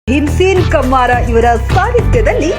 ಭೀಮ್ಸೇನ್ ಕಮ್ಮಾರ ಇವರ ಸಾಹಿತ್ಯದಲ್ಲಿ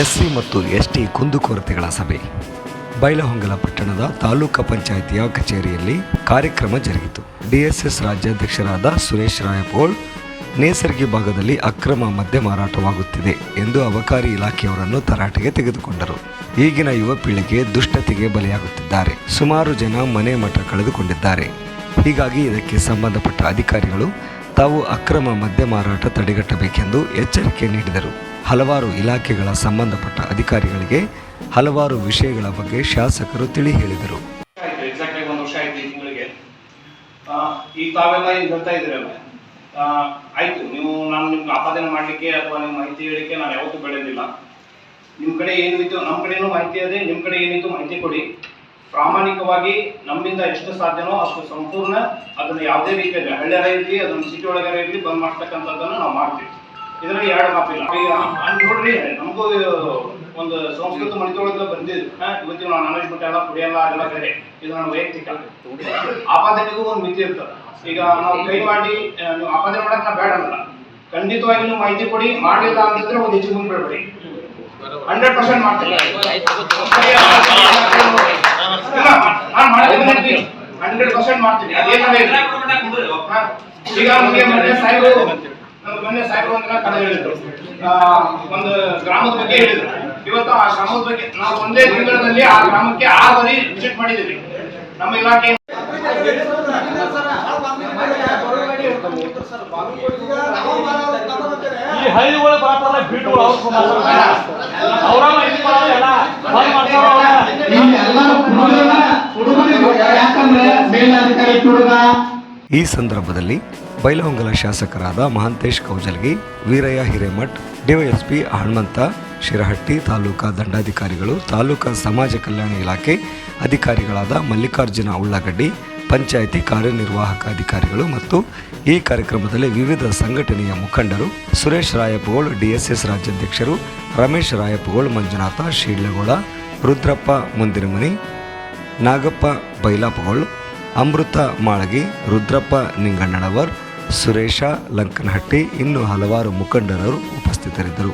ಎಸ್ಸಿ ಮತ್ತು ಎಸ್ಟಿ ಕುಂದುಕೊರತೆಗಳ ಸಭೆ ಬೈಲಹೊಂಗಲ ಪಟ್ಟಣದ ತಾಲೂಕು ಪಂಚಾಯಿತಿಯ ಕಚೇರಿಯಲ್ಲಿ ಕಾರ್ಯಕ್ರಮ ಜರುಗಿತು. ಡಿಎಸ್ಎಸ್ ರಾಜ್ಯಾಧ್ಯಕ್ಷರಾದ ಸುರೇಶ್ ರಾಯಪೋಳ್ ನೇಸರ್ಗಿ ಭಾಗದಲ್ಲಿ ಅಕ್ರಮ ಮದ್ಯ ಮಾರಾಟವಾಗುತ್ತಿದೆ ಎಂದು ಅಬಕಾರಿ ಇಲಾಖೆಯವರನ್ನು ತರಾಟೆಗೆ ತೆಗೆದುಕೊಂಡರು. ಈಗಿನ ಯುವ ಪೀಳಿಗೆ ದುಷ್ಟತೆಗೆ ಬಲಿಯಾಗುತ್ತಿದ್ದಾರೆ. ಸುಮಾರು ಜನ ಮನೆ ಮಠ ಕಳೆದುಕೊಂಡಿದ್ದಾರೆ. ಹೀಗಾಗಿ ಇದಕ್ಕೆ ಸಂಬಂಧಪಟ್ಟ ಅಧಿಕಾರಿಗಳು ತಾವು ಅಕ್ರಮ ಮದ್ಯ ಮಾರಾಟ ತಡೆಗಟ್ಟಬೇಕೆಂದು ಎಚ್ಚರಿಕೆ ನೀಡಿದರು. ಹಲವಾರು ಇಲಾಖೆಗಳ ಸಂಬಂಧಪಟ್ಟ ಅಧಿಕಾರಿಗಳಿಗೆ ಹಲವಾರು ವಿಷಯಗಳ ಬಗ್ಗೆ ಶಾಸಕರು ತಿಳಿ ಹೇಳಿದರು. ಎಕ್ಸಾಕ್ಟ್ ಒಂದು ವರ್ಷ ಆಯ್ತು ಈ ತಿಂಗಳಿಗೆ. ಈಗ ತಾವೆಲ್ಲ ಏನು ಹೇಳ್ತಾ ಇದ್ದೀರಲ್ಲ, ಆಯ್ತು, ನಾನು ನಿಮ್ಗೆ ಆಪಾದನೆ ಮಾಡಲಿಕ್ಕೆ ಅಥವಾ ನಿಮ್ಮ ಮಾಹಿತಿ ಹೇಳಿಕೆ ನಾನು ಯಾವತ್ತೂ ಬೆಳೆದಿಲ್ಲ. ನಿಮ್ಮ ಕಡೆ ಏನಿತ್ತು, ನಮ್ಮ ಕಡೆನೂ ಮಾಹಿತಿ ಇದೆ, ನಿಮ್ಮ ಕಡೆ ಏನಿತ್ತು ಮಾಹಿತಿ ಕೊಡಿ. ಪ್ರಾಮಾಣಿಕವಾಗಿ ನಮ್ಮಿಂದ ಎಷ್ಟು ಸಾಧ್ಯನೋ ಅಷ್ಟು ಸಂಪೂರ್ಣ ಅದನ್ನು ಯಾವುದೇ ರೀತಿಯಲ್ಲಿ ಹಳ್ಳಿಯರ ಇರಲಿ, ಅದನ್ನು ಸಿಟಿ ಒಳಗರ ಇರಲಿ ಬಂದ್ ಮಾಡ್ತಕ್ಕಂಥದ್ದನ್ನು ನಾವು ಮಾಡ್ತೀವಿ. ಇದರಲ್ಲಿ ಎರಡು ಮಾತಿಲ್ಲ. ಈಗ ನೋಡ್ರಿ, ನಮಗೂ ಒಂದು ಸಂಸ್ಕೃತ ಮಣಿತೊಳಗೆ ಬಂದಿದ್ದು ಇವತ್ತಿನ ನಾವು ನಾನ್ ವೆಜ್ ಬಿಟ್ಟು ಎಲ್ಲ ಕುಡಿಯಲ್ಲ, ಅದೆಲ್ಲ ಬೇರೆ. ಇದು ನನ್ನ ವೈಯಕ್ತಿಕ ಆಪಾದನೆಗೂ ಒಂದು ಮಿತಿ ಇರ್ತದೆ. ಈಗ ನಾವು ಕೈ ಮಾಡಿ ನೀವು ಆಪಾದನೆ ಮಾಡಕ್ ನಾ ಬೇಡ ಅನ್ನಲ್ಲ, ಖಂಡಿತವಾಗಿ ನೀವು ಮಾಹಿತಿ ಕೊಡಿ. ಮಾಡಲಿಲ್ಲ ಅಂತಿದ್ರೆ ಒಂದು ಹೆಚ್ಚು ಮುಂದೆ ಬೇಡಬೇಡಿ. 100% ಮಾಡ್ತೀನಿ. ನಾನು ಮಾಡೋದು 100% ಮಾಡ್ತೀನಿ. ಅದೇನಲ್ಲ ಈಗ ಮೊನ್ನೆ ಸಾಹೇಬರು ಅಂತ ಕಡೆ ಹೇಳಿದ್ರು, ಒಂದು ಗ್ರಾಮದ ಬಗ್ಗೆ ಹೇಳಿದ್ರು. ಇವತ್ತು ಆ ಗ್ರಾಮದ ಬಗ್ಗೆ ನಾವು ಒಂದೇ ತಿಂಗಳಲ್ಲಿ ಆ ಗ್ರಾಮಕ್ಕೆ 6 ಬಾರಿ ವಿಸಿಟ್ ಮಾಡಿದ್ದೀವಿ. ನಮ್ಮ ಇಲಾಖೆ ಈ ಸಂದರ್ಭದಲ್ಲಿ ಬೈಲಹೊಂಗಲ ಶಾಸಕರಾದ ಮಹಾಂತೇಶ್ ಕೌಜಲ್ಗಿ, ವೀರಯ್ಯ ಹಿರೇಮಠ್, ಡಿವೈಎಸ್ಪಿ ಹನುಮಂತ ಶಿರಹಟ್ಟಿ, ತಾಲೂಕಾ ದಂಡಾಧಿಕಾರಿಗಳು, ತಾಲೂಕಾ ಸಮಾಜ ಕಲ್ಯಾಣ ಇಲಾಖೆ ಅಧಿಕಾರಿಗಳಾದ ಮಲ್ಲಿಕಾರ್ಜುನ ಉಳ್ಳಾಗಡ್ಡಿ, ಪಂಚಾಯಿತಿ ಕಾರ್ಯನಿರ್ವಾಹಕ ಅಧಿಕಾರಿಗಳು ಮತ್ತು ಈ ಕಾರ್ಯಕ್ರಮದಲ್ಲಿ ವಿವಿಧ ಸಂಘಟನೆಯ ಮುಖಂಡರು, ಸುರೇಶ್ ರಾಯಪಗೋಳ್ ಡಿಎಸ್ಎಸ್ ರಾಜ್ಯಾಧ್ಯಕ್ಷರು, ರಮೇಶ್ ರಾಯಪಗೋಳ್, ಮಂಜುನಾಥ ಶೀಡ್ಲಗೋಳ, ರುದ್ರಪ್ಪ ಮುಂದಿನಮನಿ, ನಾಗಪ್ಪ ಬೈಲಾಪಗೋಳ್, ಅಮೃತ ಮಾಳಗಿ, ರುದ್ರಪ್ಪ ನಿಂಗಣ್ಣನವರ್, ಸುರೇಶ ಲಂಕನಹಟ್ಟಿ, ಇನ್ನೂ ಹಲವಾರು ಮುಖಂಡರು ಉಪಸ್ಥಿತರಿದ್ದರು.